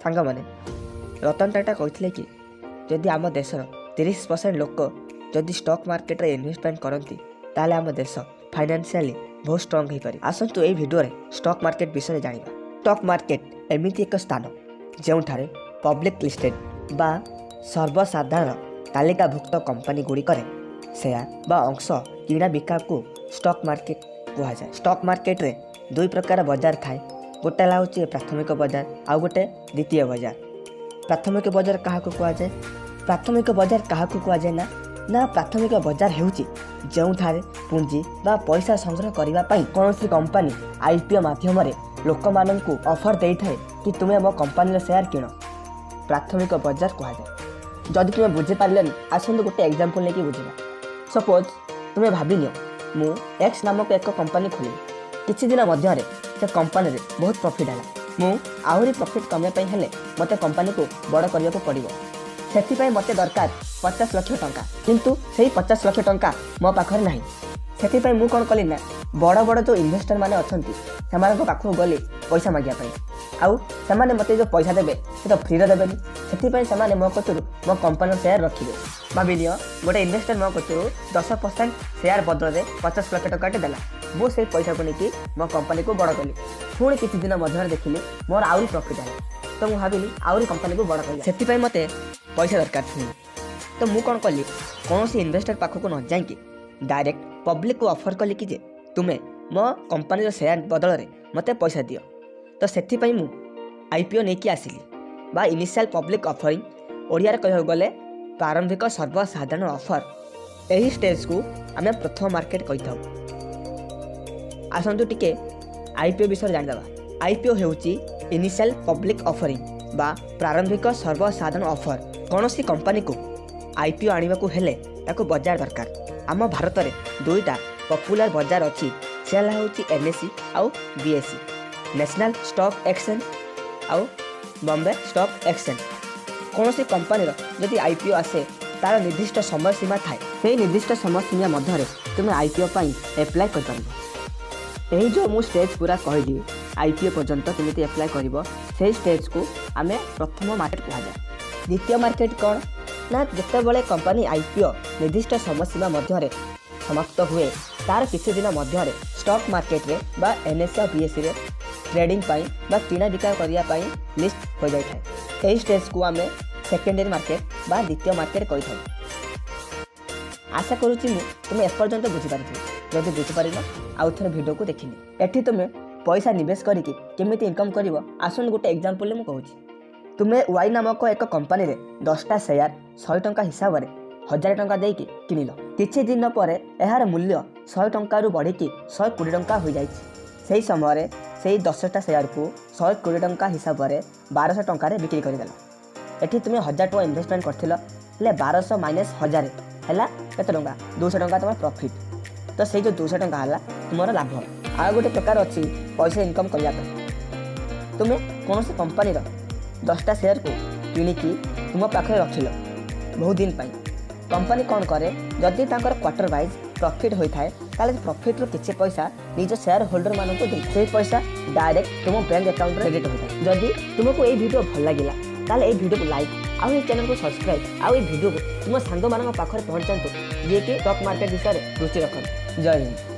सांगमाने रतन टाटा कहते कि जदि आम देशर 30% लोक जदि स्टॉक मार्केट रे इन्वेस्टमेंट करती ताले आम देश फाइनेंशियली बहुत स्ट्रांग हो पारे। आसतु ए वीडियो रे स्टॉक मार्केट विषय जानिबा। स्टॉक मार्केट एमिति एक स्थान जेउठारे पब्लिक लिस्टेड बा सर्वसाधारण तालिकाभुक्त कंपनी गुड़िकर शेयर बा अंश किଣା बिका को स्टॉक मार्केट कहा जाए। स्टॉक मार्केट रे दुई प्रकार बाजार थाए, गोटे हूँ प्राथमिक बाजार आउ गोटे द्वितीय बाजार। प्राथमिक बाजार क्या कह जाए? प्राथमिक बाजार क्या कह जाए ना प्राथमिक बाजार हेउची जेउठारे पुंजी बा पैसा संग्रह करने कौन कंपनी आईपीओ माध्यम लोक मानू ऑफर दे थाए कि तुम्हें मो कंपनी शेयर किण, प्राथमिक बाजार कह जाए। जदि तुम्हें बुझीपारे आसतु गोटे एग्जांपल लेके बुझा। सपोज तुम्हें भाभी नियो मु एक्स नामक एक कंपनी खोली, किछि दिन मध्य से कंपनी रे बहुत प्रॉफिट है, मु आहरी प्रॉफिट कमाई हेले मते कंपनी को बड़ करने को पड़ो। से मते दरकार 50 लाख टंका, किंतु से 50 लाख टंका मो पाखरे नाही। से मु कौन कली ना बड़ बड़ जो इन्वेस्टर माने अछंती सेमानक पाखु गली पैसा मागिया पाई, आउ सेमाने मते जो पैसा देबे से तो फ्री रे देबेनी। सेथिपाई सेमाने मो कतुरु मो कंपनी शेयर रखिबे। भाबि नियो गोटे इन्वेस्टर मो कतुरु 10% शेयर बदल रे 50 लाख टंका देला, मु से पैसा को लेकिन मो कंपनी को बड़ कली। पुणी किछि दिन मध्य देखिली मोर आउरी प्रॉफिट है, तो मु भाबिली आउरी कंपनी को बड़ कली। सेथिपाई मते पैसा दरकार थी, तो मु कौन कली कौन सी इन्वेस्टर पाख को न जाइए डायरेक्ट पब्लिक को ऑफर कली कि तुम्हें मो कंपनी शेयर बदल रे मते पैसा दियो। तो सेथिपाई मु आईपीओ नहीं आसिली बा इनिशियल पब्लिक ऑफरिंग ओडिया कह गले प्रारंभिक सर्वसाधारण ऑफर। यही स्टेज को आम प्रथम मार्केट कही था। आसतु टिके आईपीओ विषय जानिदबा। आईपीओ हेउची इनिशियल पब्लिक ऑफरिंग बा प्रारंभिक सर्वसाधारण ऑफर। कौन सी कंपनी को आईपीओ आने को हेले ताको बाजार दरकार। आम भारत में दुईटा पॉपुलर बाजार अच्छी, से हूँ एनएसई आउ बीएसई, नेशनल स्टॉक एक्सचेंज आउ बॉम्बे स्टॉक एक्सचेंज। कौन सी कंपनी जदि आईपीओ आसे तार निर्दिष्ट समय सीमा थाए, से निर्दिष्ट समय सीमा मध्य तुम्हें आईपीओ एप्लाय कर पार। यही जो मु स्टेज पूरा कहली आईपीओ पर्यंत केमी एप्लाय कर, से स्टेज को आम प्रथम मार्केट कह जाए। द्वितीय मार्केट कौन ना जितेबाला कंपनी आईपीओ निर्दिष्ट समय सीमा मध्य समाप्त हुए तार किसी दिन मध्य स्टॉक मार्केट रे बा एनएसई और बीएसई रे ट्रेडिंग पाई बा किଣା बिका करिया पाई लिस्ट हो जाय थाए। एही स्टेज को आमे सेकेंडरी मार्केट बा द्वितीय मार्केट कहि थाउ। आशा करूची मु तुमे एपर्यंत बुझी पारिथि। जदि बुझी पारिनो आउ थरे वीडियो को देखिनी। एठी तुमे पैसा निवेश करिके केमिति इनकम करिवो आसन गोटे एग्जांपल ले मु कहूची। तुमे वाई नामक एक कंपनी रे 10टा शेयर 100 टंका हिसाब रे 1000 टंका देके किनिलो। किछि दिन परे एहार मूल्य 100 टंका रु बढ़िकी 120 टंका हो जाइछि। सेही समय रे सेही 10टा शेयर को 120 टंका हिसाब रे 1200 टंका रे बिक्री कर देला। एठी तुमे 1000 टंका इन्वेस्टमेंट करथिलो, ले 1200 माइनस 1000 हैला केते टंका? 200 टंका तुम प्रॉफिट। तो सेही जो 200 टंका हला तुमर लाभ। आ गोटे प्रकार अछि पैसा इनकम करिया पे। तुमे कोनोसी कंपनी रो 10टा शेयर को किनिकी तुम पाखे रखिलो बहुत दिन पाई। कंपनी कौन करे जदि तांकर क्वार्टर वाइज प्रॉफिट होई थाए ताले प्रॉफिट रो किछि पैसा निज शेयर होल्डर मानन को दे, से पैसा डायरेक्ट तुम बैंक अकाउंट रे क्रेडिट होई थाए। जदि तुमको ए वीडियो भल लागिला ताले ए वीडियो को लाइक आउ ए चैनल को सब्सक्राइब आउ ए वीडियो को तुम सांग मानन पाखरे पहुंचांतु जे कि स्टॉक मार्केट विषय रुचि रखन। जय हिंद।